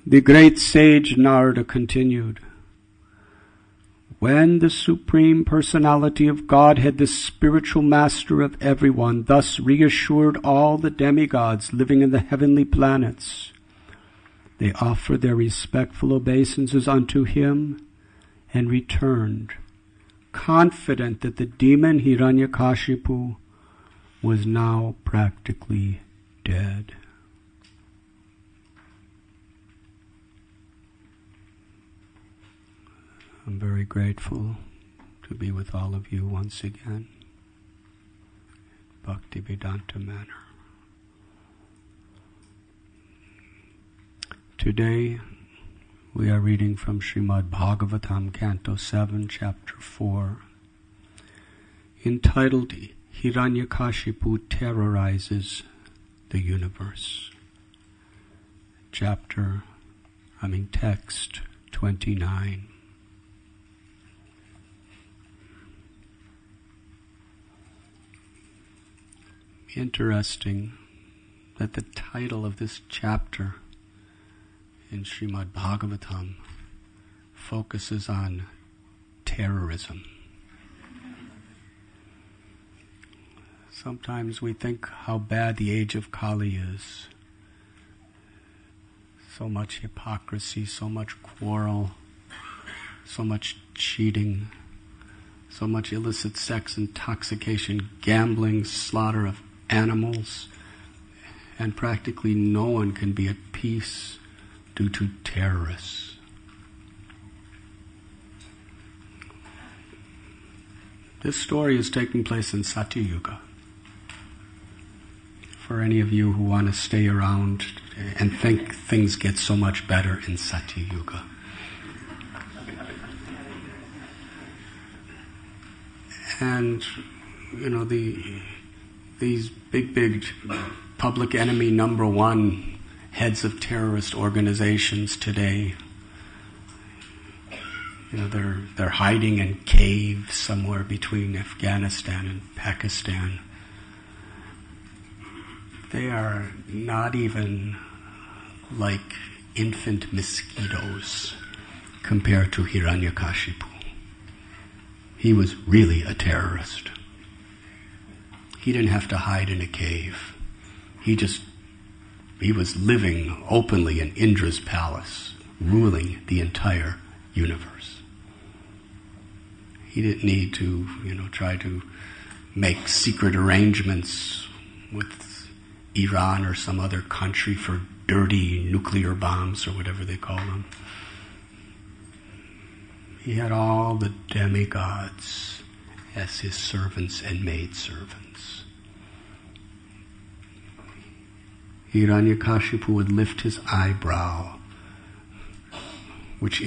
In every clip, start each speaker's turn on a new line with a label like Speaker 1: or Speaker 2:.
Speaker 1: The great sage Narada continued, when the Supreme Personality of Godhead, the spiritual master of everyone, thus reassured all the demigods living in the heavenly planets, they offered their respectful obeisances unto him and returned, confident that the demon Hiranyakashipu was now practically dead. I'm very grateful to be with all of you once again. Bhaktivedanta Manor. Today we are reading from Srimad Bhagavatam, Canto 7, Chapter 4, entitled Hiranyakashipu Terrorizes the Universe. Text 29. Interesting that the title of this chapter in Srimad Bhagavatam focuses on terrorism. Sometimes we think how bad the age of Kali is. So much hypocrisy, so much quarrel, so much cheating, so much illicit sex, intoxication, gambling, slaughter of animals, and practically no one can be at peace due to terrorists. This story is taking place in Satyuga. For any of you who want to stay around and think things get so much better in Satyuga. And, these big public enemy number one heads of terrorist organizations today, they're hiding in caves somewhere between Afghanistan and Pakistan. They are not even like infant mosquitoes compared to Hiranyakashipu. He was really a terrorist. He didn't have to hide in a cave. He was living openly in Indra's palace, ruling the entire universe. He didn't need to, try to make secret arrangements with Iran or some other country for dirty nuclear bombs or whatever they call them. He had all the demigods as his servants and maidservants. Hiranyakashipu would lift his eyebrow, which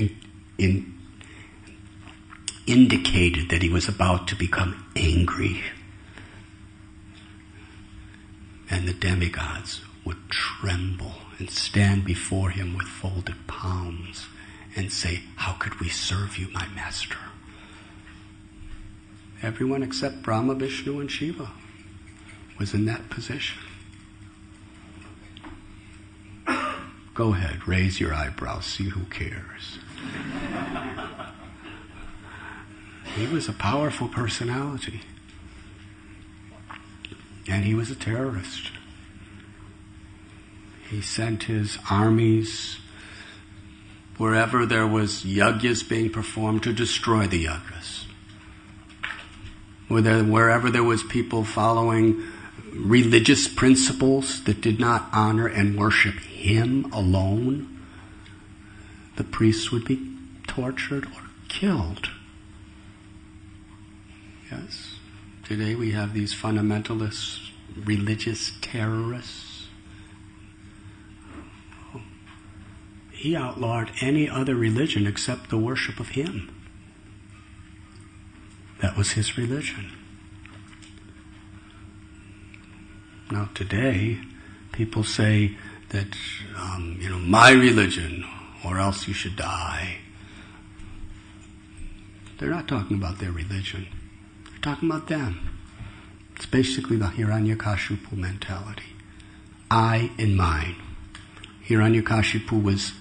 Speaker 1: indicated that he was about to become angry. And the demigods would tremble and stand before him with folded palms and say, "How could we serve you, my master?" Everyone except Brahma, Vishnu, and Shiva was in that position. Go ahead, raise your eyebrows, see who cares. He was a powerful personality. And he was a terrorist. He sent his armies wherever there was yajnas being performed to destroy the yajnas. Wherever there was people following religious principles that did not honor and worship him alone, the priests would be tortured or killed. Yes, today we have these fundamentalist religious terrorists. He outlawed any other religion except the worship of him. That was his religion. Now today, people say that, my religion, or else you should die. They're not talking about their religion. They're talking about them. It's basically the Hiranyakashipu mentality. I and mine. Hiranyakashipu was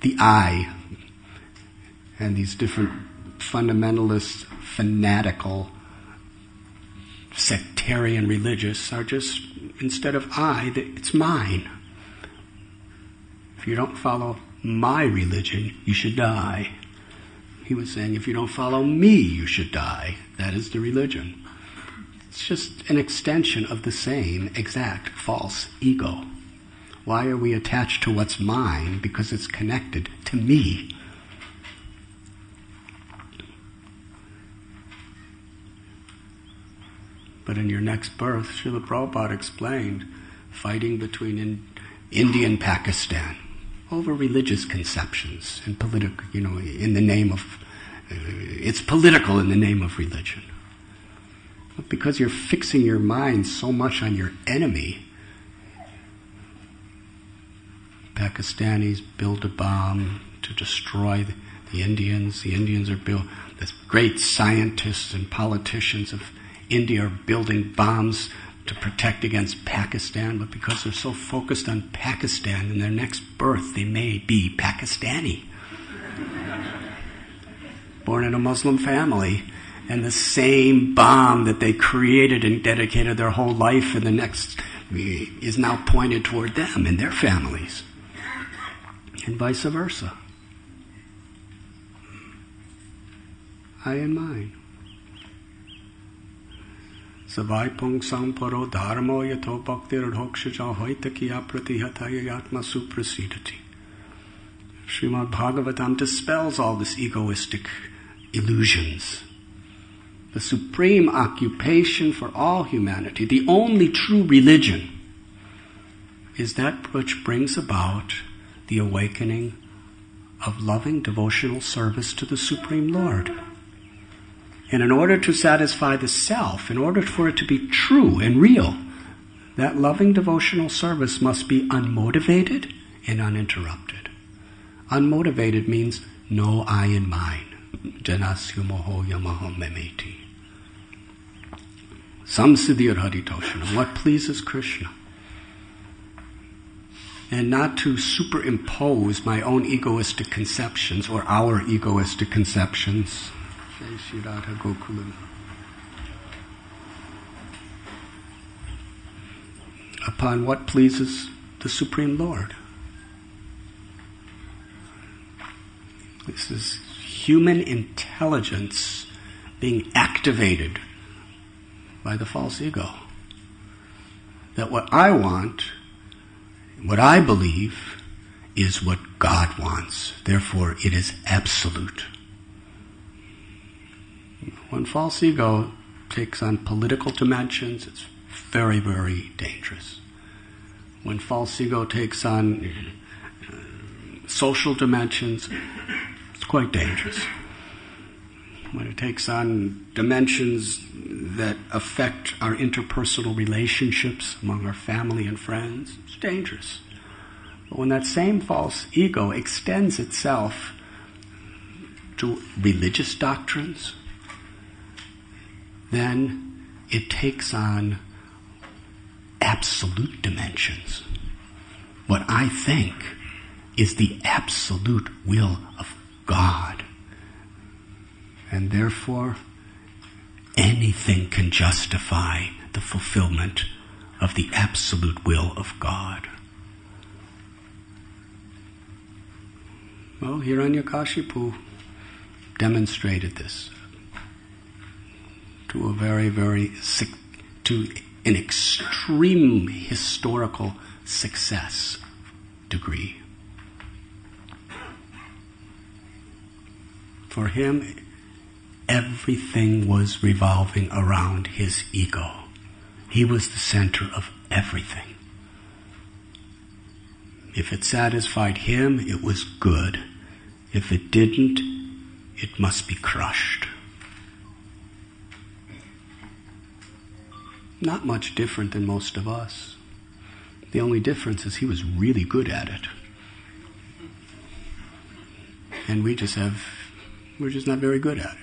Speaker 1: the I and these different fundamentalist, fanatical, sectarian religious are just, instead of I, it's mine. If you don't follow my religion, you should die. He was saying, if you don't follow me, you should die. That is the religion. It's just an extension of the same exact false ego. Why are we attached to what's mine? Because it's connected to me. But in your next birth, Srila Prabhupada explained, fighting between India and Pakistan over religious conceptions and political, in the name of, it's political in the name of religion. But because you're fixing your mind so much on your enemy, Pakistanis build a bomb to destroy the Indians. The Indians are built, the great scientists and politicians of India are building bombs to protect against Pakistan, but because they're so focused on Pakistan, in their next birth they may be Pakistani. Born in a Muslim family, and the same bomb that they created and dedicated their whole life in the next is now pointed toward them and their families, and vice versa. I and mine. Savai pung samparo dharmo yato bhaktir hokshaja hoitakiya pratihataya yatma suprasidati. Srimad Bhagavatam dispels all this egoistic illusions. The supreme occupation for all humanity, the only true religion, is that which brings about the awakening of loving devotional service to the Supreme Lord. And in order to satisfy the self, in order for it to be true and real, that loving devotional service must be unmotivated and uninterrupted. Unmotivated means no I in mine. Janasya moho yamaho memeti. Samsiddhir haritoshanam. What pleases Krishna. And not to superimpose my own egoistic conceptions or our egoistic conceptions upon what pleases the Supreme Lord. This is human intelligence being activated by the false ego. That what I want, what I believe, is what God wants. Therefore, it is absolute. When false ego takes on political dimensions, it's very, very dangerous. When false ego takes on social dimensions, it's quite dangerous. When it takes on dimensions that affect our interpersonal relationships among our family and friends, it's dangerous. But when that same false ego extends itself to religious doctrines, then it takes on absolute dimensions. What I think is the absolute will of God. And therefore, anything can justify the fulfillment of the absolute will of God. Well, Hiranyakashipu demonstrated this to a to an extreme historical success degree. For him, everything was revolving around his ego. He was the center of everything. If it satisfied him, it was good. If it didn't, it must be crushed. Not much different than most of us. The only difference is he was really good at it. And we're just not very good at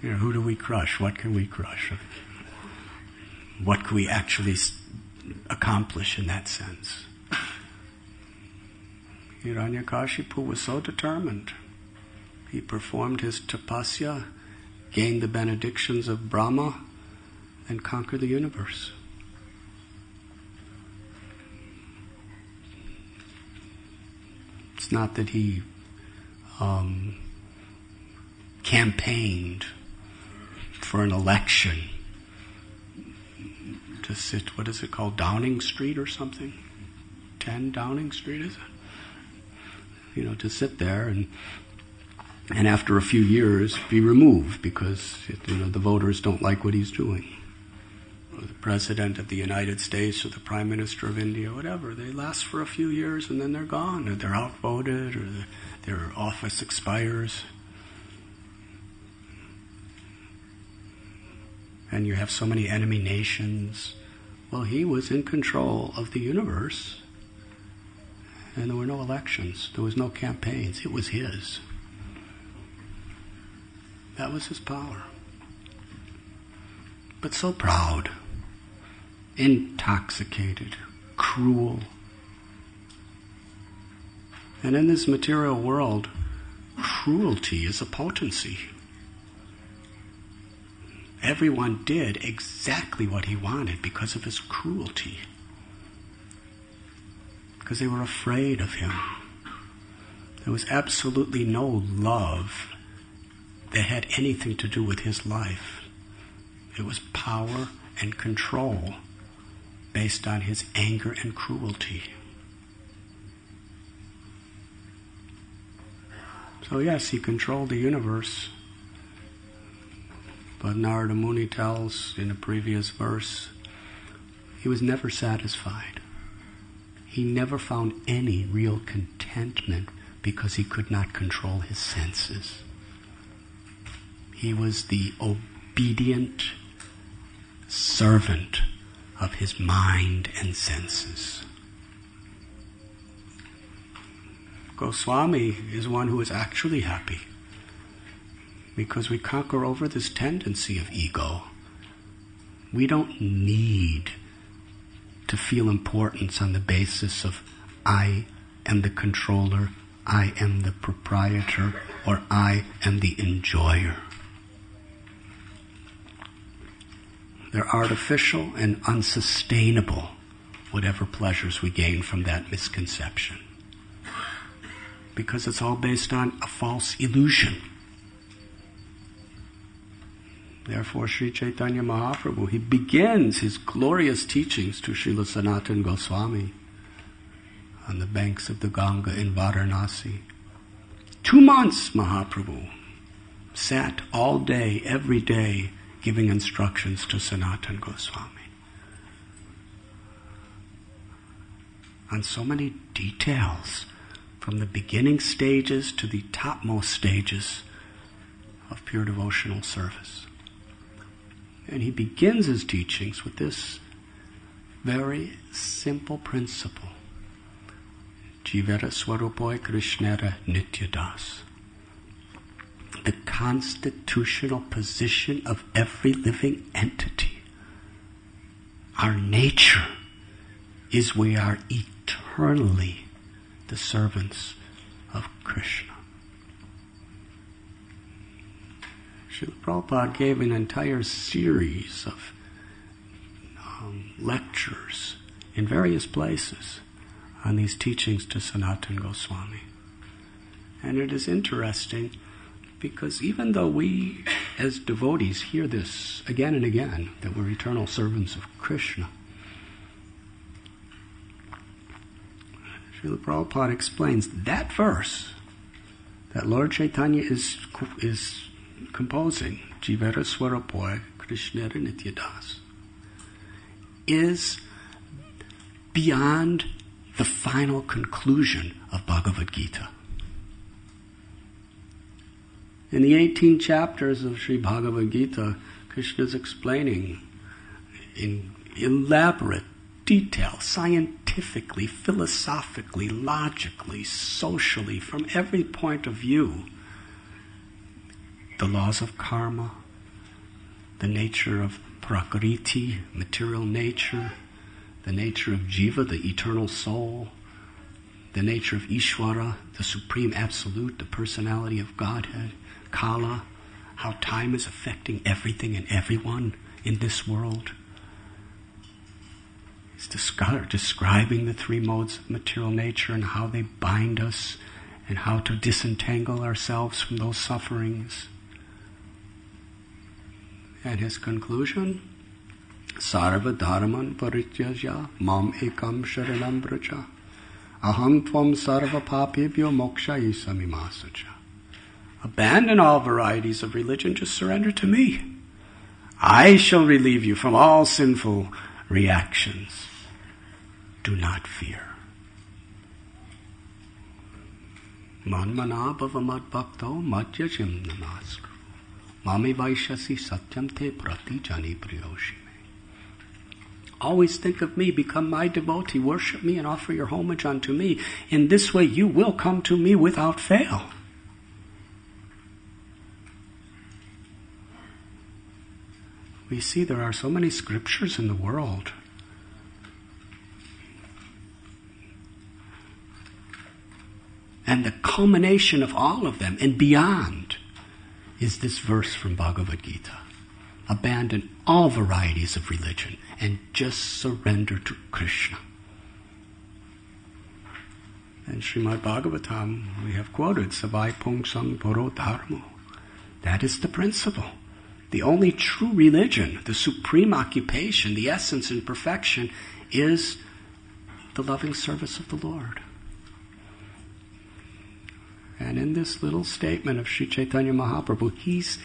Speaker 1: it. Who do we crush? What can we crush? What can we actually accomplish in that sense? Hiranyakashipu was so determined. He performed his tapasya, gained the benedictions of Brahma, and conquered the universe. It's not that he campaigned for an election to sit, what is it called, Downing Street or something? 10 Downing Street, is it? To sit there and after a few years be removed because the voters don't like what he's doing. Or the President of the United States or the Prime Minister of India, whatever. They last for a few years and then they're gone, or they're outvoted, or their office expires. And you have so many enemy nations. Well, he was in control of the universe, and there were no elections. There was no campaigns. It was his. That was his power. But so proud, intoxicated, cruel. And in this material world, cruelty is a potency. Everyone did exactly what he wanted because of his cruelty. Because they were afraid of him. There was absolutely no love that had anything to do with his life. It was power and control based on his anger and cruelty. So yes, he controlled the universe. But Narada Muni tells in a previous verse, he was never satisfied. He never found any real contentment because he could not control his senses. He was the obedient servant of his mind and senses. Goswami is one who is actually happy because we conquer over this tendency of ego. We don't need to feel importance on the basis of I am the controller, I am the proprietor, or I am the enjoyer. They're artificial and unsustainable, whatever pleasures we gain from that misconception. Because it's all based on a false illusion. Therefore, Sri Chaitanya Mahaprabhu, he begins his glorious teachings to Srila Sanatana Goswami on the banks of the Ganga in Varanasi. 2 months, Mahaprabhu sat all day, every day, giving instructions to Sanatana Goswami on so many details, from the beginning stages to the topmost stages of pure devotional service. And he begins his teachings with this very simple principle. Jivara Swarupoy Krishnara Nityadas. The constitutional position of every living entity. Our nature is we are eternally the servants of Krishna. Srila Prabhupada gave an entire series of lectures in various places on these teachings to Sanatana Goswami. And it is interesting because even though we as devotees hear this again and again, that we're eternal servants of Krishna, Srila Prabhupada explains that verse that Lord Chaitanya is composing, Jivara Swarapoy Krishnara Nityadas, is beyond the final conclusion of Bhagavad Gita. In the 18 chapters of Sri Bhagavad Gita, Krishna is explaining in elaborate detail, scientifically, philosophically, logically, socially, from every point of view, the laws of karma, the nature of prakriti, material nature, the nature of jiva, the eternal soul, the nature of Ishvara, the Supreme Absolute, the personality of Godhead, Kala, how time is affecting everything and everyone in this world. He's describing the three modes of material nature and how they bind us and how to disentangle ourselves from those sufferings. And his conclusion, Sarva dharman parityajya mam ekam sharanam braja aham tvam sarva papebhyo mokshayisami masacha. Abandon all varieties of religion, just surrender to me. I shall relieve you from all sinful reactions. Do not fear. Manmana bhavamad bhakto madhyajim namaskru. Mami vaishasi satyam te prati jani priyoshime. Always think of me, become my devotee, worship me and offer your homage unto me. In this way you will come to me without fail. We see there are so many scriptures in the world. And the culmination of all of them and beyond is this verse from Bhagavad Gita. Abandon all varieties of religion and just surrender to Krishna. And Srimad Bhagavatam, we have quoted, Savai Pungsam Puro Dharmo. That is the principle. The only true religion, the supreme occupation, the essence and perfection is the loving service of the Lord. And in this little statement of Sri Chaitanya Mahaprabhu, he's,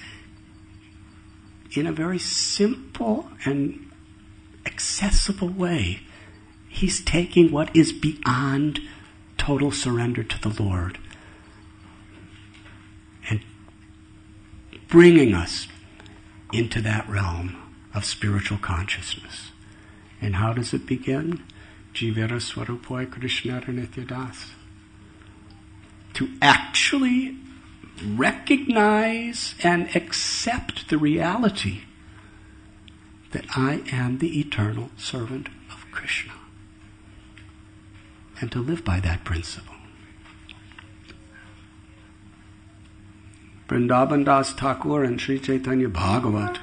Speaker 1: in a very simple and accessible way, he's taking what is beyond total surrender to the Lord and bringing us into that realm of spiritual consciousness. And how does it begin? Jivera Swarupoi Krishnara Nityadas. To actually recognize and accept the reality that I am the eternal servant of Krishna. And to live by that principle. Vrindavan Das Thakur in Sri Chaitanya Bhagavat,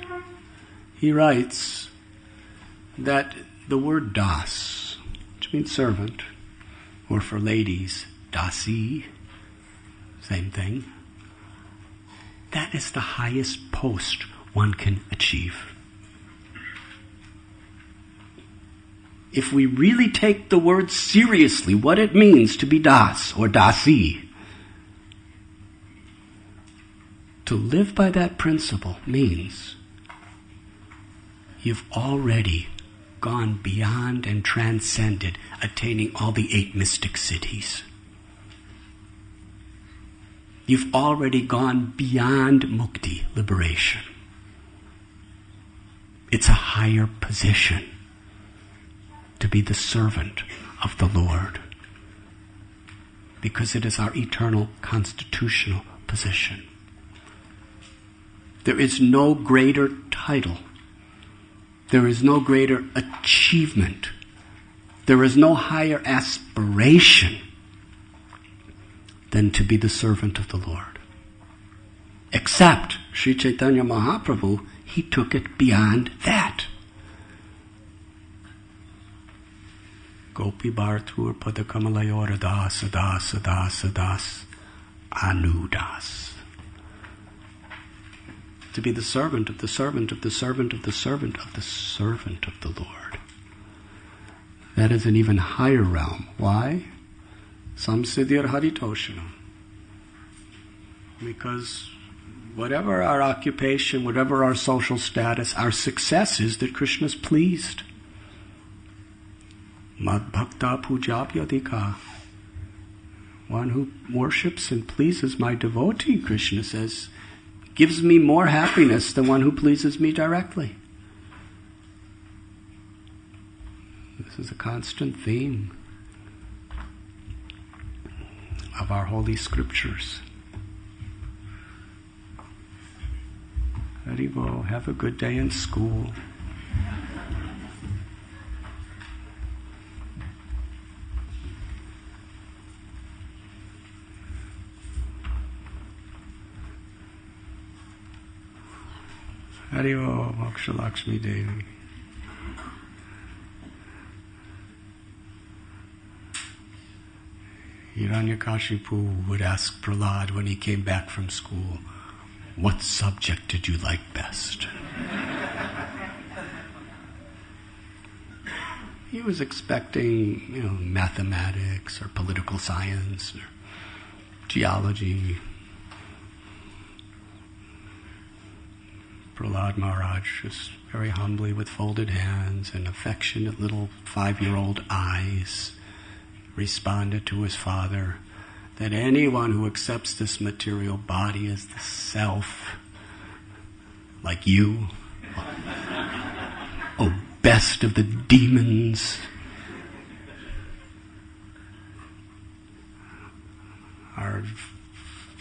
Speaker 1: he writes that the word das, which means servant, or for ladies, dasi, same thing, that is the highest post one can achieve. If we really take the word seriously, what it means to be das or dasi, to live by that principle means you've already gone beyond and transcended attaining all the 8 mystic cities. You've already gone beyond mukti, liberation. It's a higher position to be the servant of the Lord, because it is our eternal constitutional position. There is no greater title. There is no greater achievement. There is no higher aspiration than to be the servant of the Lord. Except Sri Chaitanya Mahaprabhu, he took it beyond that. Gopi Bhartur Padakamalayora Das Das Das Das Anudas. To be the servant of the servant of the servant of the servant of the servant of the Lord. That is an even higher realm. Why? Samsiddhir Haritoshanam. Because whatever our occupation, whatever our social status, our success is that Krishna is pleased. Mad Bhakta Pujapyadika. One who worships and pleases my devotee, Krishna says, gives me more happiness than one who pleases me directly. This is a constant theme of our holy scriptures. Haribo, have a good day in school. Hari Om, Moksha Lakshmi Devi. Hiranyakashipu would ask Prahlad when he came back from school, "What subject did you like best?" He was expecting, mathematics or political science or geology. Prahlad Maharaj just very humbly, with folded hands and affectionate little 5-year-old eyes, responded to his father that anyone who accepts this material body as the self, like you, best of the demons,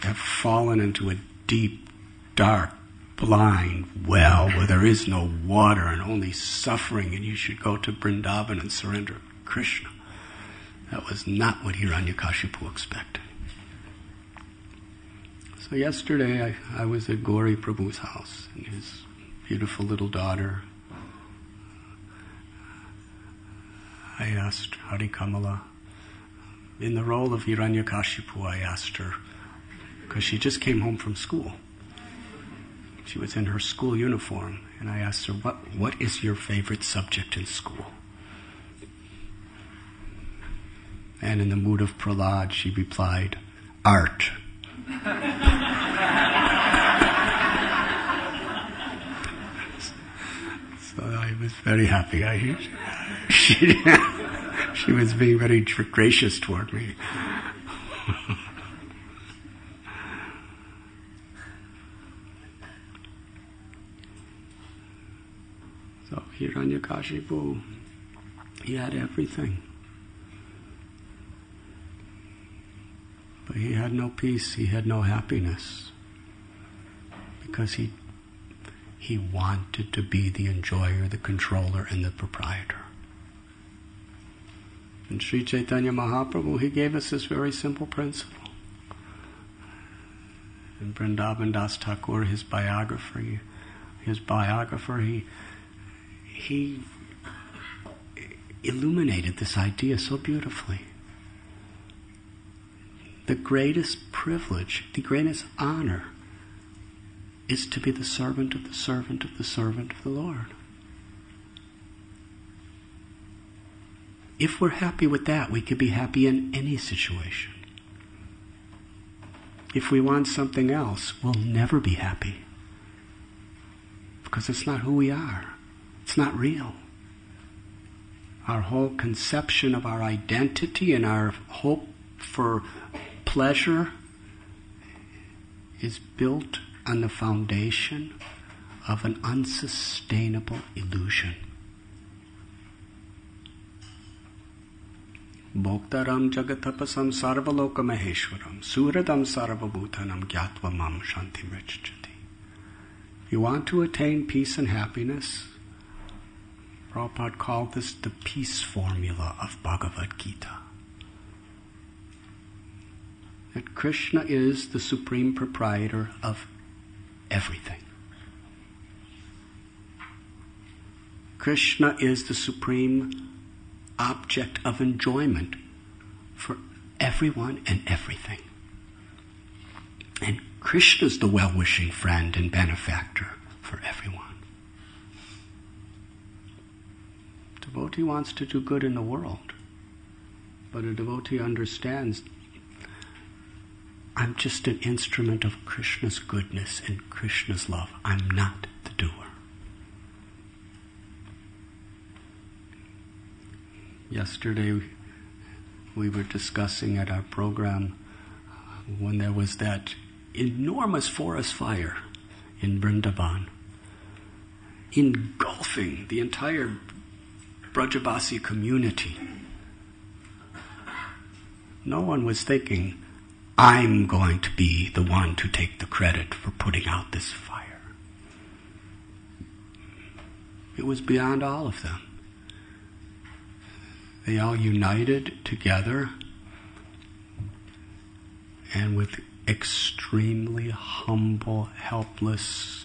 Speaker 1: have fallen into a deep, dark, blind well where there is no water and only suffering, and you should go to Vrindavan and surrender to Krishna. That was not what Hiranyakashipu expected. So yesterday I was at Gauri Prabhu's house and his beautiful little daughter. I asked Hari Kamala, in the role of Hiranyakashipu, I asked her, because she just came home from school. She was in her school uniform, and I asked her, what is your favorite subject in school? And in the mood of Prahlad, she replied, art. So I was very happy. She was being very gracious toward me. So Hiranyakashipu, he had everything. But he had no peace, he had no happiness. Because he wanted to be the enjoyer, the controller, and the proprietor. And Sri Chaitanya Mahaprabhu, he gave us this very simple principle. In Vrindavan Das Thakur, his biographer, he illuminated this idea so beautifully. The greatest privilege, the greatest honor, is to be the servant of the servant of the servant of the Lord. If we're happy with that, we could be happy in any situation. If we want something else, we'll never be happy. Because it's not who we are. It's not real. Our whole conception of our identity and our hope for pleasure is built on the foundation of an unsustainable illusion. Bhoktaram jagatapasam sarvaloka maheshwaram suradam sarvabhutanam gyatva mam shantim rachati. If you want to attain peace and happiness, Prabhupada called this the peace formula of Bhagavad Gita. That Krishna is the supreme proprietor of everything. Krishna is the supreme object of enjoyment for everyone and everything. And Krishna is the well-wishing friend and benefactor for everyone. A devotee wants to do good in the world, but a devotee understands, I'm just an instrument of Krishna's goodness and Krishna's love. I'm not the doer. Yesterday we were discussing at our program when there was that enormous forest fire in Vrindavan, engulfing the entire Brajavasi community. No one was thinking, I'm going to be the one to take the credit for putting out this fire. It was beyond all of them. They all united together and with extremely humble, helpless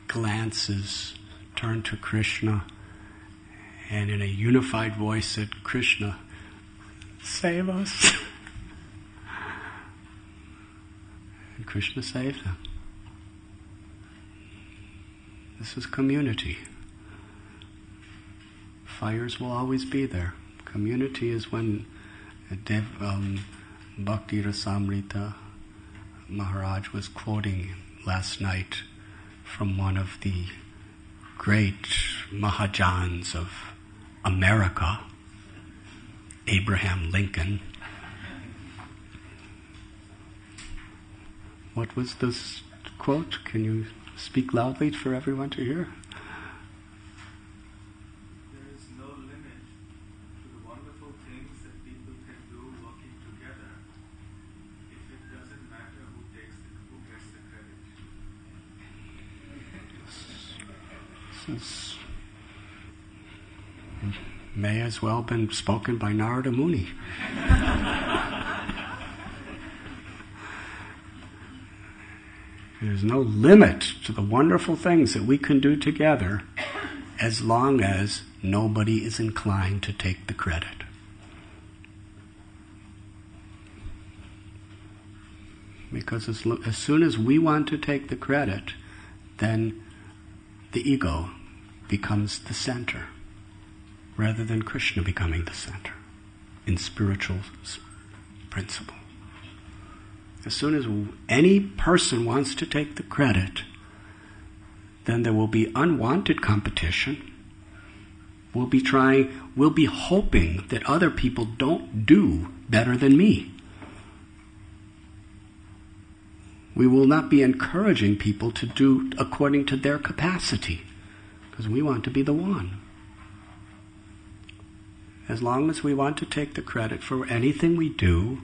Speaker 1: glances turned to Krishna and in a unified voice said, "Krishna, save us." And Krishna saved them. This is community. Fires will always be there. Community is when Bhakti Rasamrita Maharaj was quoting last night from one of the great Mahajans of America, Abraham Lincoln. What was this quote? Can you speak loudly for everyone to hear?
Speaker 2: There is no limit to the wonderful things that people can do working together if it doesn't matter who gets the credit.
Speaker 1: This may as well have been spoken by Narada Muni. There's no limit to the wonderful things that we can do together as long as nobody is inclined to take the credit. Because as soon as we want to take the credit, then the ego becomes the center, rather than Krishna becoming the center in spiritual principle. As soon as any person wants to take the credit, then there will be unwanted competition. We'll be hoping that other people don't do better than me. We will not be encouraging people to do according to their capacity, because we want to be the one. As long as we want to take the credit for anything we do,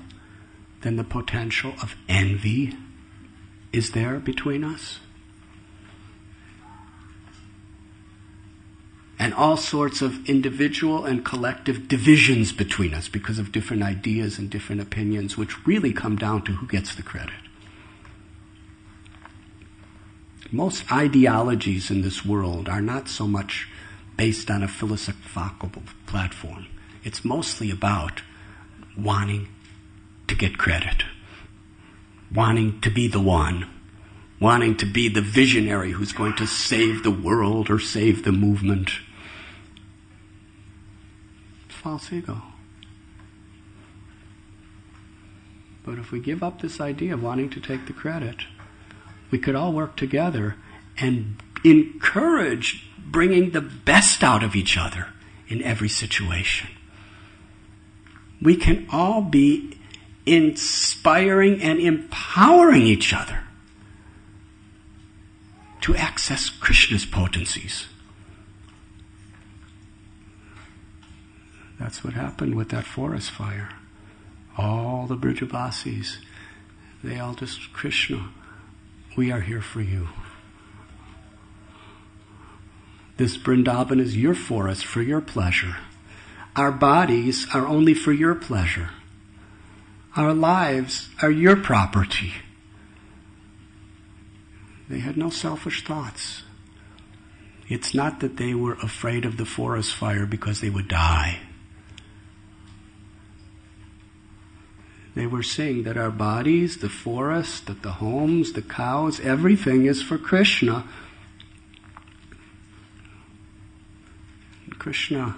Speaker 1: then the potential of envy is there between us. And all sorts of individual and collective divisions between us because of different ideas and different opinions, which really come down to who gets the credit. Most ideologies in this world are not so much based on a philosophical platform. It's mostly about wanting to get credit, wanting to be the one, wanting to be the visionary who's going to save the world or save the movement. False ego. But if we give up this idea of wanting to take the credit, we could all work together and encourage bringing the best out of each other in every situation. We can all be inspiring and empowering each other to access Krishna's potencies. That's what happened with that forest fire. All the Brajavasis, they all just, Krishna, we are here for you. This Vrindavan is your forest for your pleasure. Our bodies are only for your pleasure. Our lives are your property. They had no selfish thoughts. It's not that they were afraid of the forest fire because they would die. They were seeing that our bodies, the forest, that the homes, the cows, everything is for Krishna. Krishna,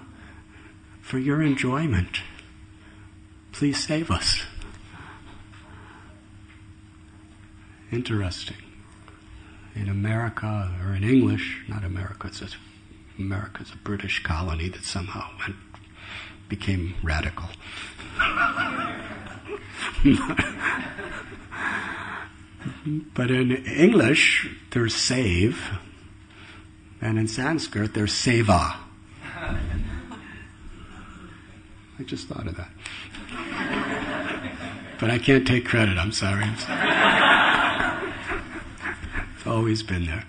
Speaker 1: for your enjoyment, please save us. Interesting. In America, or in English, not America, America's a British colony that somehow became radical. But in English, there's save, and in Sanskrit, there's seva. I just thought of that. But I can't take credit, I'm sorry. It's always been there.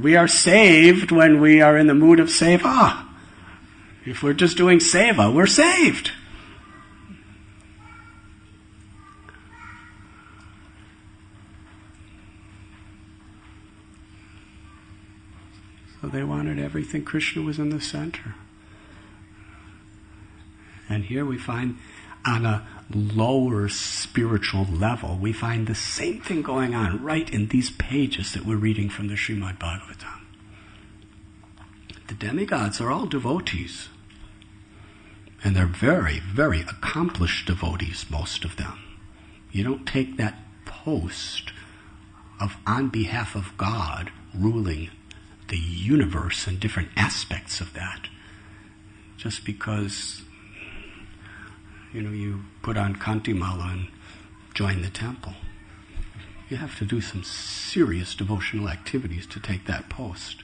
Speaker 1: We are saved when we are in the mood of seva. If we're just doing seva, we're saved. So they wanted everything. Krishna was in the center. And here we find, on a lower spiritual level, we find the same thing going on right in these pages that we're reading from the Srimad Bhagavatam. The demigods are all devotees. And they're very, very accomplished devotees, most of them. You don't take that post of on behalf of God ruling the universe and different aspects of that just because you put on Kantimala and join the temple. You have to do some serious devotional activities to take that post.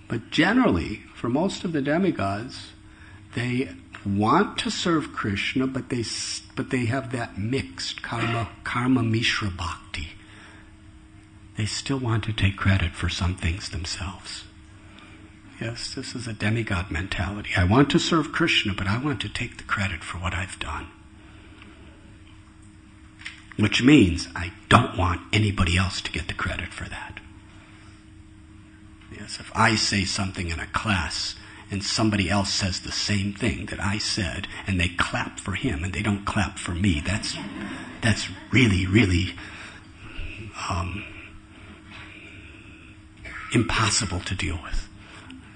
Speaker 1: But generally, for most of the demigods, they want to serve Krishna, but they have that mixed karma mishra bhakti. They still want to take credit for some things themselves. Yes, this is a demigod mentality. I want to serve Krishna, but I want to take the credit for what I've done. Which means I don't want anybody else to get the credit for that. Yes, if I say something in a class and somebody else says the same thing that I said, and they clap for him and they don't clap for me, that's really, really impossible to deal with.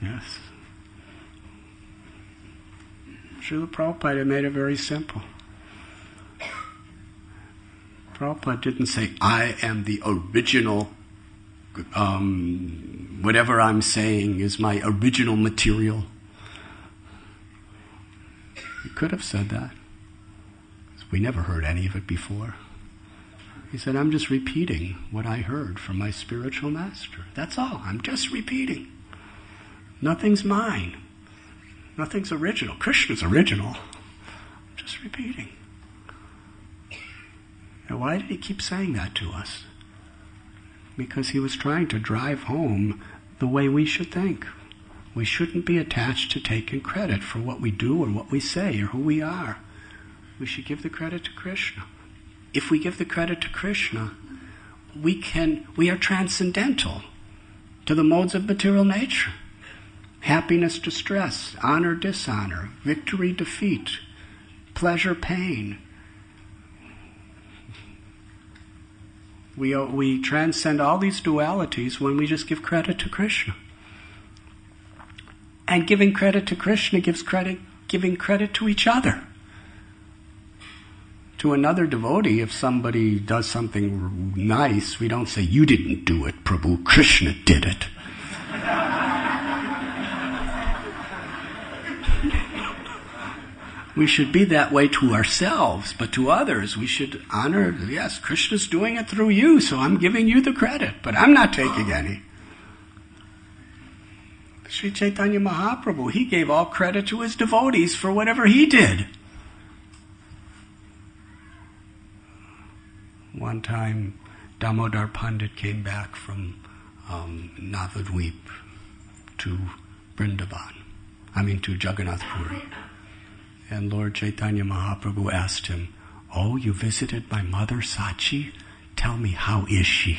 Speaker 1: Yes. Srila Prabhupada made it very simple. Prabhupada didn't say, I am the original, whatever I'm saying is my original material. He could have said that. We never heard any of it before. He said, I'm just repeating what I heard from my spiritual master. That's all. I'm just repeating. Nothing's mine. Nothing's original. Krishna's original. I'm just repeating. Now, why did he keep saying that to us? Because he was trying to drive home the way we should think. We shouldn't be attached to taking credit for what we do or what we say or who we are. We should give the credit to Krishna. If we give the credit to Krishna, we are transcendental to the modes of material nature. Happiness, distress, honor, dishonor, victory, defeat, pleasure, pain. We transcend all these dualities when we just give credit to Krishna. And giving credit to Krishna giving credit to each other. To another devotee, if somebody does something nice, we don't say, you didn't do it, Prabhu, Krishna did it. We should be that way to ourselves, but to others we should honor, yes, Krishna's doing it through you, so I'm giving you the credit, but I'm not taking any. Sri Chaitanya Mahaprabhu, he gave all credit to his devotees for whatever he did. One time, Damodar Pandit came back from Navadvip to Jagannath Puri. And Lord Chaitanya Mahaprabhu asked him, oh, you visited my mother Sachi? Tell me, how is she?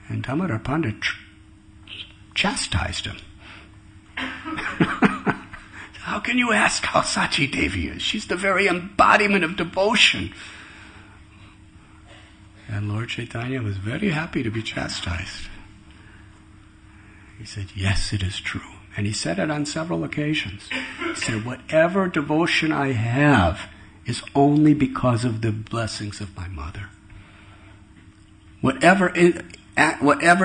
Speaker 1: And Damodar Pandit chastised him. How can you ask how Sachi Devi is? She's the very embodiment of devotion. And Lord Chaitanya was very happy to be chastised. He said, yes, it is true. And he said it on several occasions. He said, whatever devotion I have is only because of the blessings of my mother. Whatever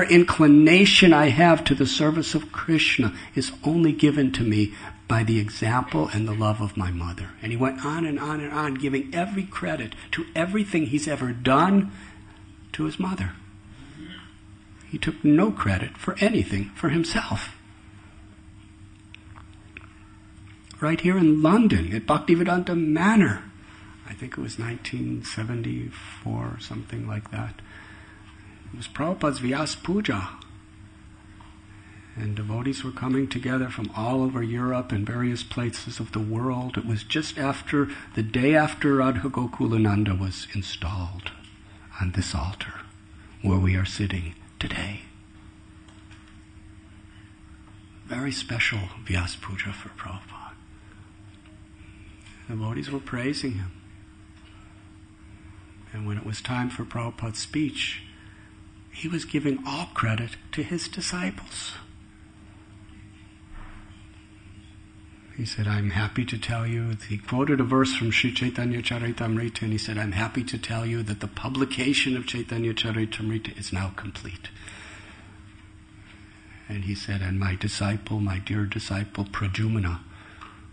Speaker 1: inclination I have to the service of Krishna is only given to me by the example and the love of my mother. And he went on and on and on, giving every credit to everything he's ever done to his mother. He took no credit for anything for himself. Right here in London, at Bhaktivedanta Manor, I think it was 1974, something like that. It was Prabhupada's Vyas Puja. And devotees were coming together from all over Europe and various places of the world. It was just after, the day after Radha Gokulananda was installed on this altar where we are sitting today. very special Vyas Puja for Prabhupada. The devotees were praising him. And when it was time for Prabhupada's speech, he was giving all credit to his disciples. He said, I'm happy to tell you, he quoted a verse from Sri Chaitanya Charitamrita, and he said, I'm happy to tell you that the publication of Chaitanya Charitamrita is now complete. And he said, and my disciple, my dear disciple Prajumana,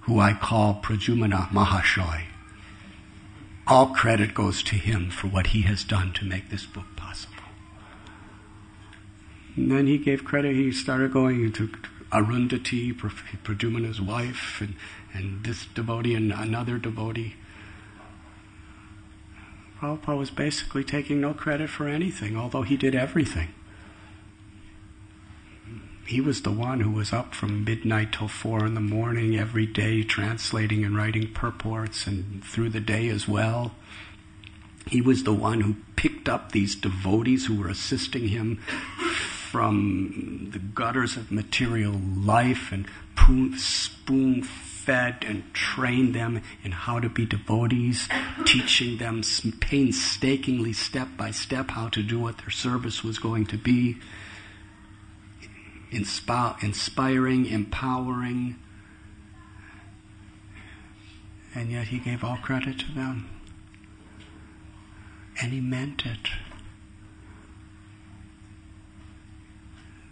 Speaker 1: who I call Prajumana Mahashoy, all credit goes to him for what he has done to make this book possible. And then he gave credit, he started going into Arundhati, Prajumana's wife, and this devotee and another devotee. Prabhupada was basically taking no credit for anything, although he did everything. He was the one who was up from midnight till 4 in the morning every day, translating and writing purports, and through the day as well. He was the one who picked up these devotees who were assisting him from the gutters of material life and spoon-fed and trained them in how to be devotees, teaching them painstakingly, step by step, how to do what their service was going to be, inspiring, empowering, and yet he gave all credit to them. And he meant it.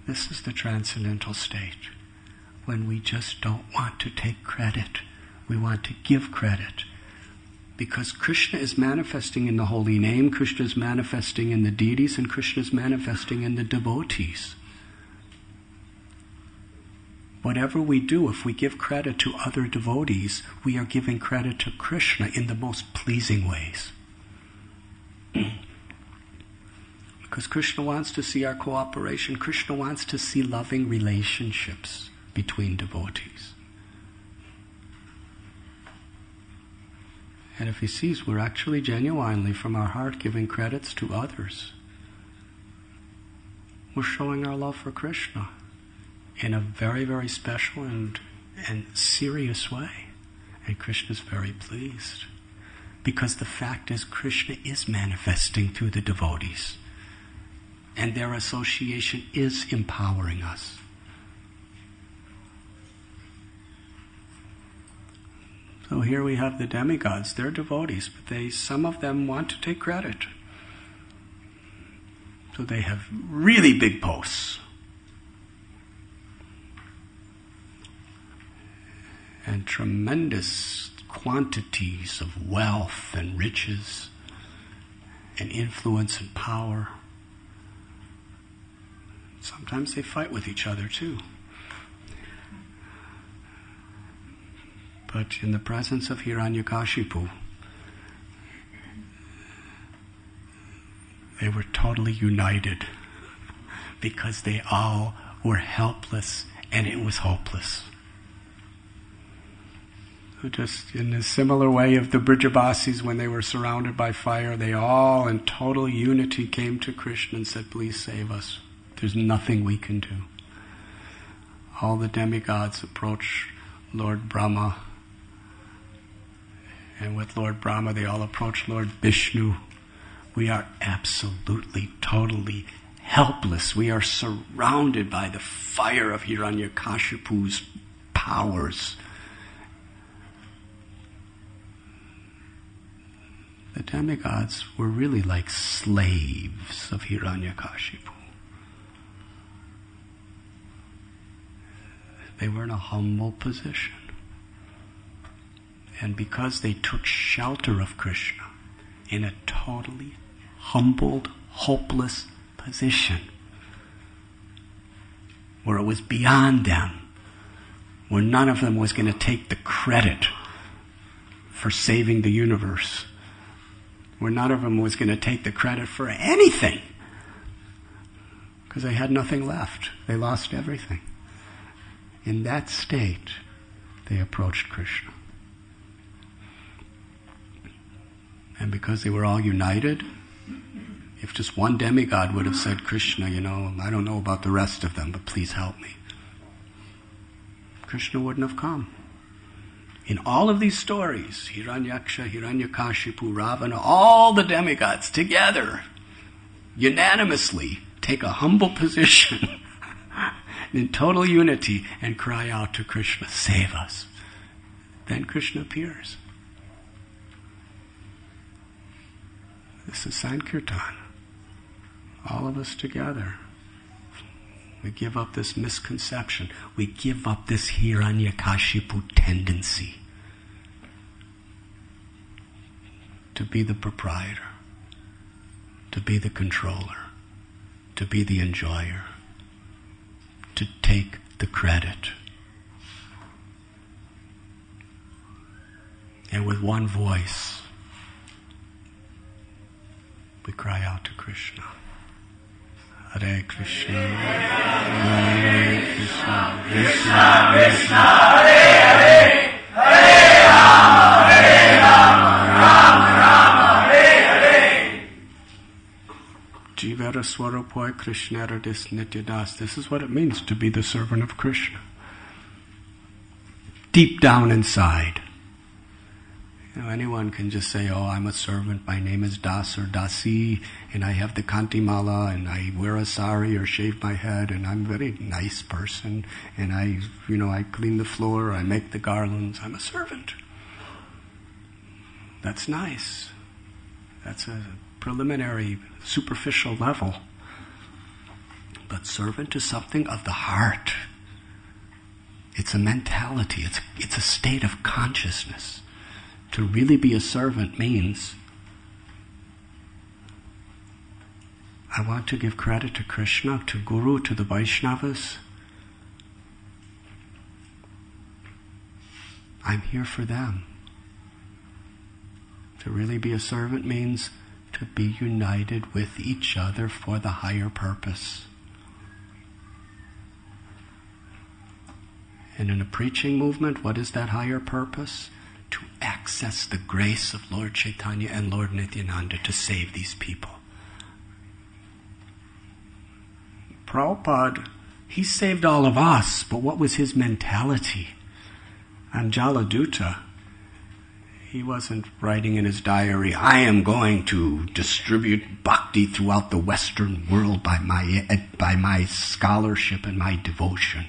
Speaker 1: This is the transcendental state, when we just don't want to take credit. We want to give credit. Because Krishna is manifesting in the holy name, Krishna is manifesting in the deities, and Krishna is manifesting in the devotees. Whatever we do, if we give credit to other devotees, we are giving credit to Krishna in the most pleasing ways. Because Krishna wants to see our cooperation. Krishna wants to see loving relationships between devotees. And if he sees we're actually genuinely from our heart giving credits to others, we're showing our love for Krishna in a very, very special and serious way. And Krishna's very pleased. Because the fact is, Krishna is manifesting through the devotees. And their association is empowering us. So here we have the demigods. They're devotees, but some of them want to take credit. So they have really big posts. And tremendous quantities of wealth and riches and influence and power. Sometimes they fight with each other too. But in the presence of Hiranyakashipu, they were totally united because they all were helpless and it was hopeless. So just in a similar way of the Brijabasis, when they were surrounded by fire, they all in total unity came to Krishna and said, please save us. There's nothing we can do. All the demigods approach Lord Brahma. And with Lord Brahma, they all approach Lord Vishnu. We are absolutely, totally helpless. We are surrounded by the fire of Hiranyakashipu's powers. The demigods were really like slaves of Hiranyakashipu. They were in a humble position. And because they took shelter of Krishna in a totally humbled, hopeless position, where it was beyond them, where none of them was going to take the credit for saving the universe, where none of them was going to take the credit for anything, because they had nothing left. They lost everything. In that state, they approached Krishna. And because they were all united, if just one demigod would have said, Krishna, I don't know about the rest of them, but please help me. Krishna wouldn't have come. In all of these stories, Hiranyaksha, Hiranyakashipu, Ravana, all the demigods together, unanimously take a humble position in total unity and cry out to Krishna, save us. Then Krishna appears. This is Sankirtan. All of us together. We give up this misconception. We give up this Hiranyakashipu tendency to be the proprietor, to be the controller, to be the enjoyer, to take the credit. And with one voice, we cry out to Krishna. Hare Krishna, Hare Krishna, Krishna Krishna, Hare Hare, Hare Rama, Rama Rama, Hare Hare. Jivara Swarupoi Krishnara Dis Nityadas. This is what it means to be the servant of Krishna. Deep down inside. Anyone can just say, oh, I'm a servant, my name is Das or Dasi, and I have the Kanti Mala, and I wear a sari or shave my head, and I'm a very nice person, and I clean the floor, I make the garlands, I'm a servant. That's nice. That's a preliminary, superficial level. But servant is something of the heart. It's a mentality, it's a state of consciousness. To really be a servant means I want to give credit to Krishna, to Guru, to the Vaishnavas. I'm here for them. To really be a servant means to be united with each other for the higher purpose. And in a preaching movement, what is that higher purpose? To access the grace of Lord Chaitanya and Lord Nityananda to save these people. Prabhupada, he saved all of us, but what was his mentality? Anjala he wasn't writing in his diary, I am going to distribute bhakti throughout the Western world by my scholarship and my devotion.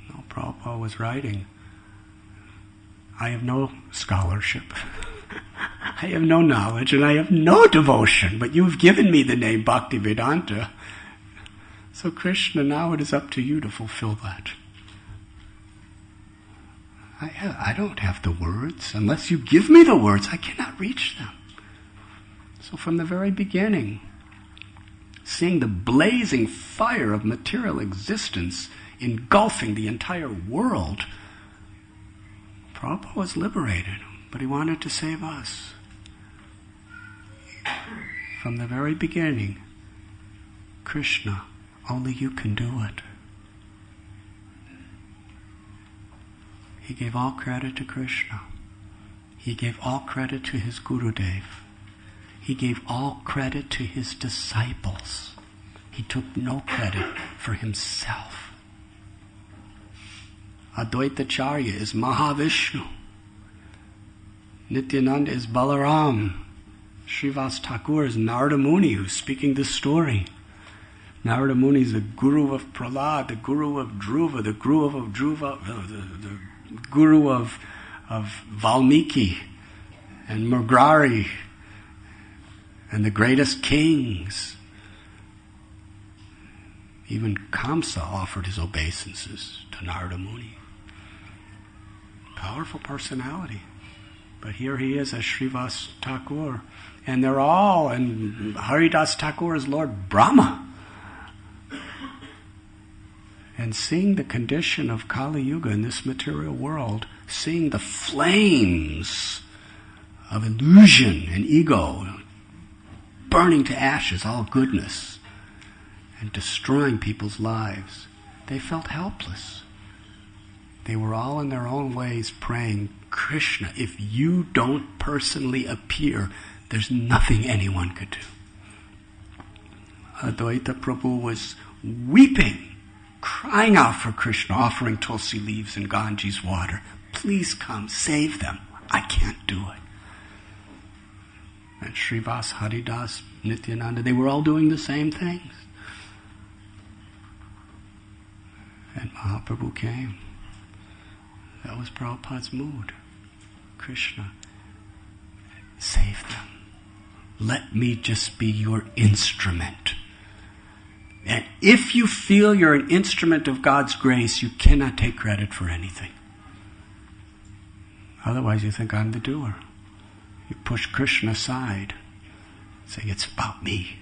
Speaker 1: No, Prabhupada was writing, I have no scholarship, I have no knowledge, and I have no devotion, but you've given me the name Bhaktivedanta. So Krishna, now it is up to you to fulfill that. I don't have the words. Unless you give me the words, I cannot reach them. So from the very beginning, seeing the blazing fire of material existence engulfing the entire world, Prabhupada was liberated, but he wanted to save us. From the very beginning, Krishna, only you can do it. He gave all credit to Krishna. He gave all credit to his Gurudev. He gave all credit to his disciples. He took no credit for himself. Advaita Charya is Mahavishnu. Nityananda is Balaram. Srivas Thakur is Narada Muni, who's speaking this story. Narada Muni is the guru of Prahlad, the guru of Dhruva, the guru of Dhruva, the guru of Valmiki and Murgrari and the greatest kings. Even Kamsa offered his obeisances to Narada Muni. Powerful personality. But here he is as Srivas Thakur. And they're all, and Haridas Thakur is Lord Brahma. And seeing the condition of Kali Yuga in this material world, seeing the flames of illusion and ego burning to ashes all goodness and destroying people's lives, they felt helpless. They were all in their own ways praying, Krishna, if you don't personally appear, there's nothing anyone could do. Advaita Prabhu was weeping crying out for Krishna, offering tulsi leaves and Ganges water. Please come, save them. I can't do it. And Srivas, Haridas, Nityananda, they were all doing the same things. And Mahaprabhu came. That was Prabhupada's mood. Krishna, save them. Let me just be your instrument. And if you feel you're an instrument of God's grace, you cannot take credit for anything. Otherwise you think I'm the doer. You push Krishna aside, say it's about me.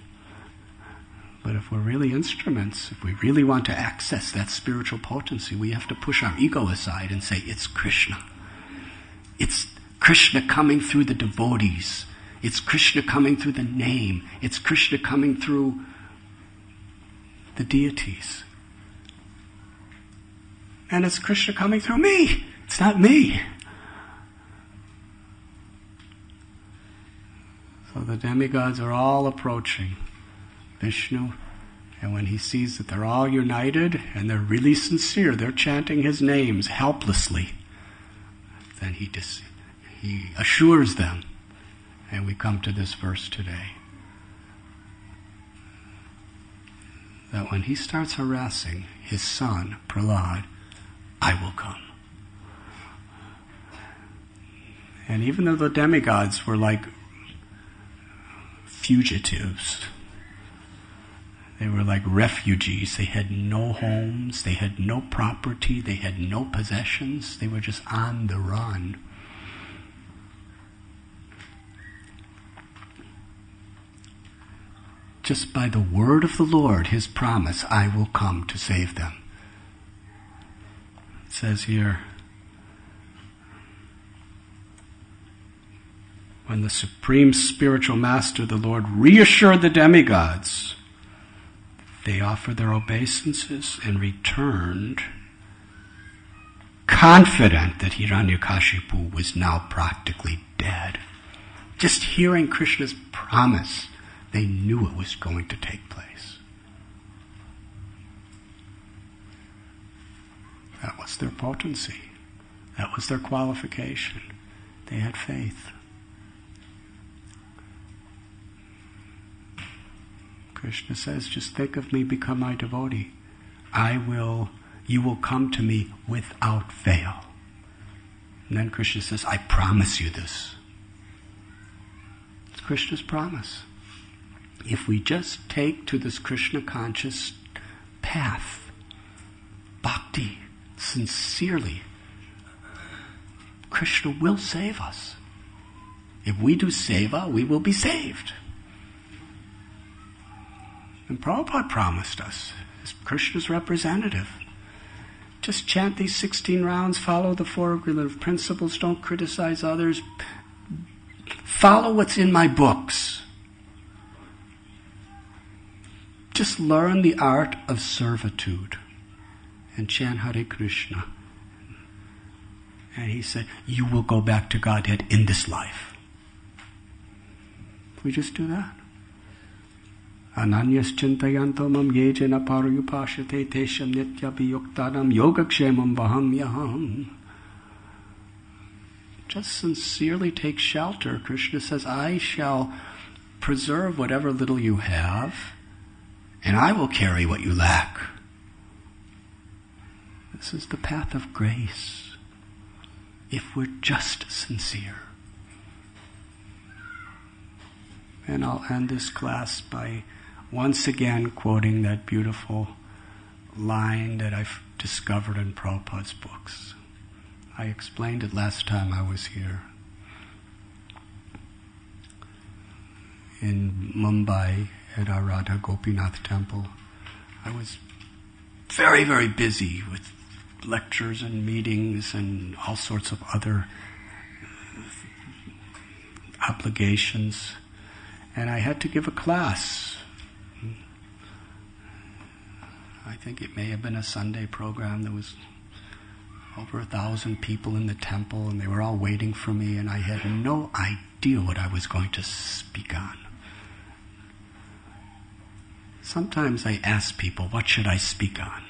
Speaker 1: But if we're really instruments, if we really want to access that spiritual potency, we have to push our ego aside and say, it's Krishna. It's Krishna coming through the devotees. It's Krishna coming through the name. It's Krishna coming through the deities. And it's Krishna coming through me. It's not me. So the demigods are all approaching Vishnu, and when he sees that they're all united and they're really sincere, they're chanting his names helplessly, then he assures them. And we come to this verse today, that when he starts harassing his son, Prahlad, I will come. And even though the demigods were like fugitives, they were like refugees. They had no homes, they had no property, they had no possessions. They were just on the run. Just by the word of the Lord, his promise, I will come to save them. It says here, when the Supreme Spiritual Master, the Lord, reassured the demigods, they offered their obeisances and returned confident that Hiranyakashipu was now practically dead. Just hearing Krishna's promise, they knew it was going to take place. That was their potency. That was their qualification. They had faith. Krishna says, just think of me, become my devotee. You will come to me without fail. And then Krishna says, I promise you this. It's Krishna's promise. If we just take to this Krishna conscious path, bhakti, sincerely, Krishna will save us. If we do seva, we will be saved. And Prabhupada promised us, as Krishna's representative, just chant these 16 rounds, follow the 4 regulative principles, don't criticize others, follow what's in my books. Just learn the art of servitude and chant Hare Krishna. And he said, you will go back to Godhead in this life. We just do that. Ananyas chintayanto mam yejena parayupashate tesham nityabhiyuktanam yogakshemam vahamyaham. Just sincerely take shelter. Krishna says, I shall preserve whatever little you have, and I will carry what you lack. This is the path of grace, if we're just sincere. And I'll end this class by once again quoting that beautiful line that I've discovered in Prabhupada's books. I explained it last time I was here. In Mumbai at our Radha Gopinath temple, I was very, very busy with lectures and meetings and all sorts of other obligations. And I had to give a class. I think it may have been a Sunday program. There was over 1,000 people in the temple, and they were all waiting for me, and I had no idea what I was going to speak on. Sometimes I ask people, what should I speak on?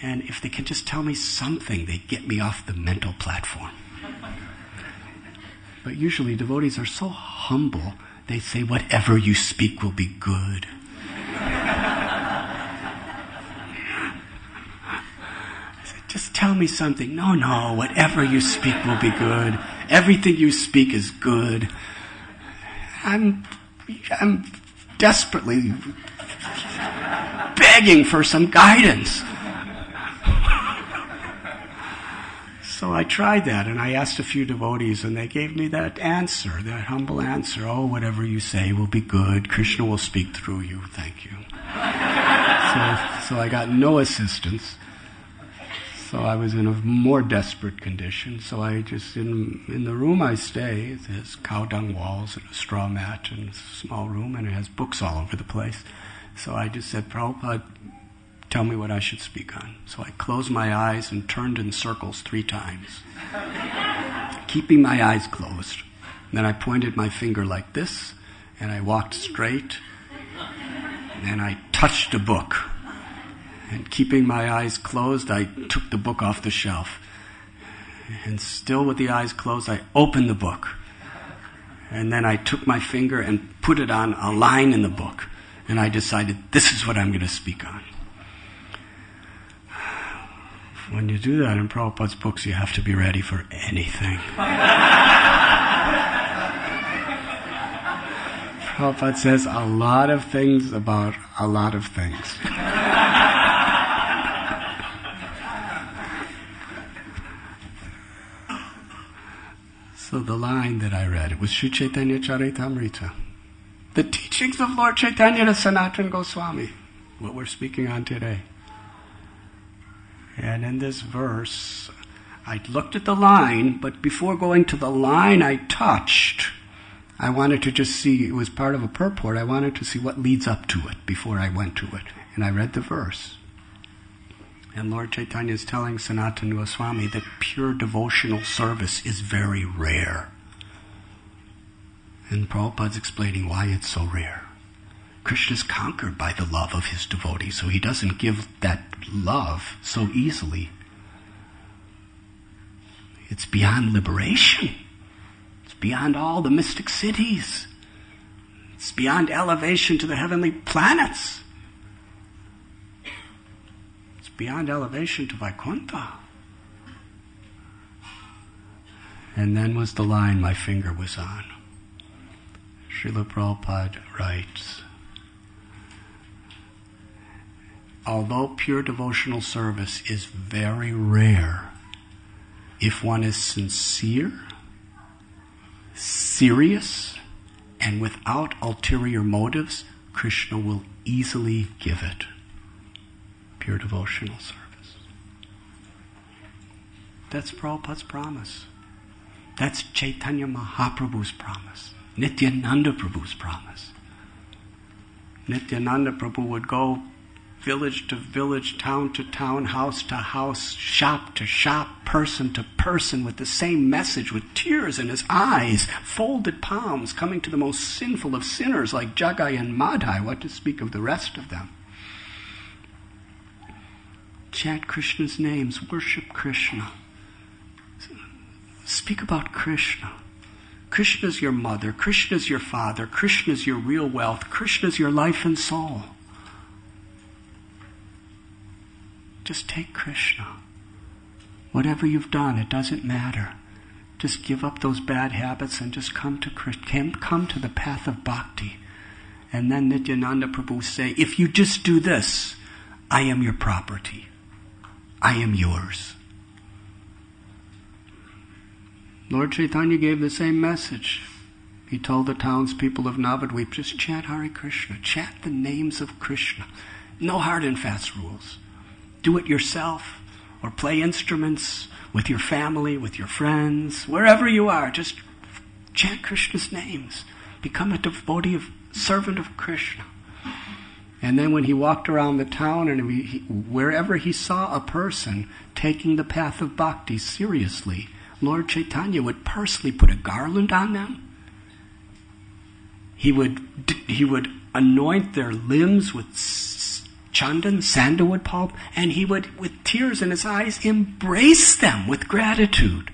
Speaker 1: And if they can just tell me something, they get me off the mental platform. But usually devotees are so humble, they say, whatever you speak will be good. I said, just tell me something. No, whatever you speak will be good. Everything you speak is good. I'm desperately begging for some guidance. So I tried that, and I asked a few devotees, and they gave me that answer, that humble answer. Oh, whatever you say will be good. Krishna will speak through you. Thank you. So I got no assistance. So I was in a more desperate condition. So I just, in the room I stay, it has cow dung walls and a straw mat and a small room, and it has books all over the place. So I just said, Prabhupada, tell me what I should speak on. So I closed my eyes and turned in circles 3 times, keeping my eyes closed. And then I pointed my finger like this, and I walked straight, and I touched a book. And keeping my eyes closed, I took the book off the shelf. And still with the eyes closed, I opened the book. And then I took my finger and put it on a line in the book. And I decided, this is what I'm going to speak on. When you do that in Prabhupada's books, you have to be ready for anything. Prabhupada says a lot of things about a lot of things. So the line that I read, it was Sri Chaitanya Charitamrita. The teachings of Lord Chaitanya to Sanatana Goswami, what we're speaking on today. And in this verse, I looked at the line, but before going to the line I touched, I wanted to just see, it was part of a purport, I wanted to see what leads up to it before I went to it. And I read the verse. And Lord Chaitanya is telling Sanatana Goswami that pure devotional service is very rare. And Prabhupada's explaining why it's so rare. Krishna is conquered by the love of his devotees, so he doesn't give that love so easily. It's beyond liberation. It's beyond all the mystic cities. It's beyond elevation to the heavenly planets. It's beyond elevation to Vaikuntha. And then was the line my finger was on. Srila Prabhupada writes, although pure devotional service is very rare, if one is sincere, serious, and without ulterior motives, Krishna will easily give it. Pure devotional service. That's Prabhupada's promise. That's Chaitanya Mahaprabhu's promise. Nityananda Prabhu's promise. Nityananda Prabhu would go village to village, town to town, house to house, shop to shop, person to person with the same message, with tears in his eyes, folded palms, coming to the most sinful of sinners like Jagai and Madhai, what to speak of the rest of them. Chant Krishna's names, worship Krishna. Speak about Krishna. Krishna's your mother, Krishna's your father, Krishna's your real wealth, Krishna's your life and soul. Just take Krishna. Whatever you've done, it doesn't matter. Just give up those bad habits and just come to Krishna. Come to the path of bhakti. And then Nityananda Prabhu say, if you just do this, I am your property. I am yours. Lord Chaitanya gave the same message. He told the townspeople of Navadvip, just chant Hare Krishna. Chant the names of Krishna. No hard and fast rules. Do it yourself, or play instruments with your family, with your friends, wherever you are. Just chant Krishna's names. Become a devotee, servant of Krishna. And then when he walked around the town, and wherever he saw a person taking the path of bhakti seriously, Lord Chaitanya would personally put a garland on them. He would anoint their limbs with chandan, sandalwood pulp, and he would, with tears in his eyes, embrace them with gratitude.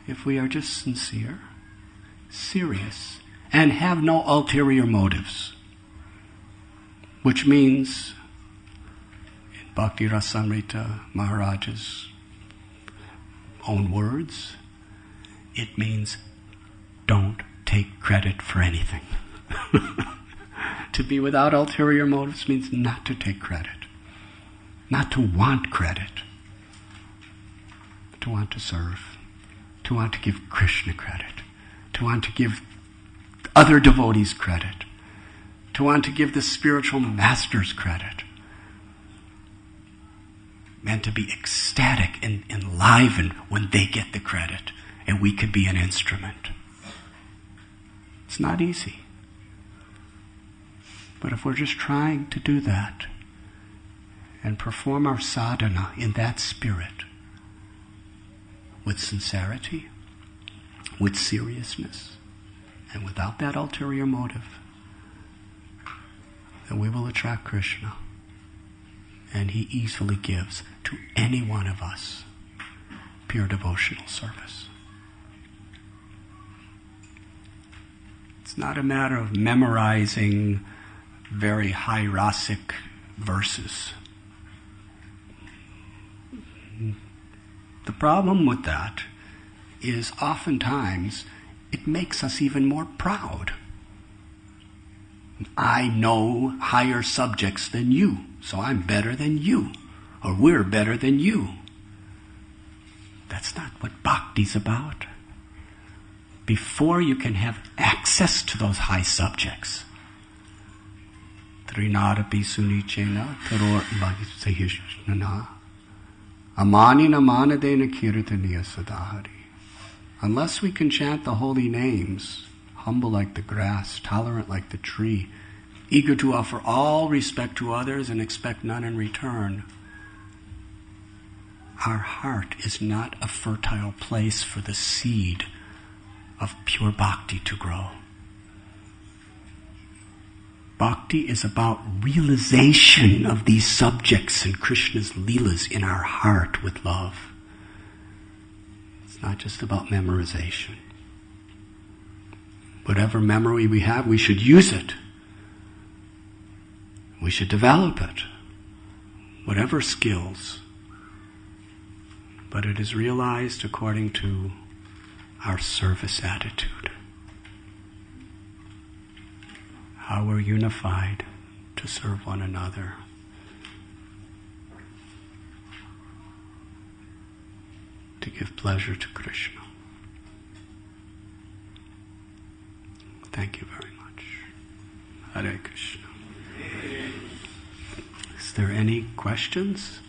Speaker 1: If we are just sincere, serious, and have no ulterior motives, which means, in Bhakti Rasamrita Maharaj's own words, it means don't take credit for anything. To be without ulterior motives means not to take credit, not to want credit, but to want to serve, to want to give Krishna credit, to want to give other devotees credit, to want to give the spiritual masters credit, and to be ecstatic and enlivened when they get the credit and we could be an instrument. It's not easy. But if we're just trying to do that and perform our sadhana in that spirit, with sincerity, with seriousness, and without that ulterior motive, then we will attract Krishna. And he easily gives to any one of us pure devotional service. It's not a matter of memorizing very high rasic verses. The problem with that is oftentimes it makes us even more proud. I know higher subjects than you, so I'm better than you, or we're better than you. That's not what bhakti's about. Before you can have access to those high subjects, Trinadapi sunichena taror bhagisahishna amanina manadena kirtaniya sadahari. Unless we can chant the holy names, humble like the grass, tolerant like the tree, eager to offer all respect to others and expect none in return, our heart is not a fertile place for the seed of pure bhakti to grow. Bhakti is about realization of these subjects and Krishna's leelas in our heart with love. It's not just about memorization. Whatever memory we have, we should use it. We should develop it. Whatever skills. But it is realized according to our service attitude. How we're unified to serve one another. To give pleasure to Krishna. Thank you very much. Hare Krishna. Is there any questions?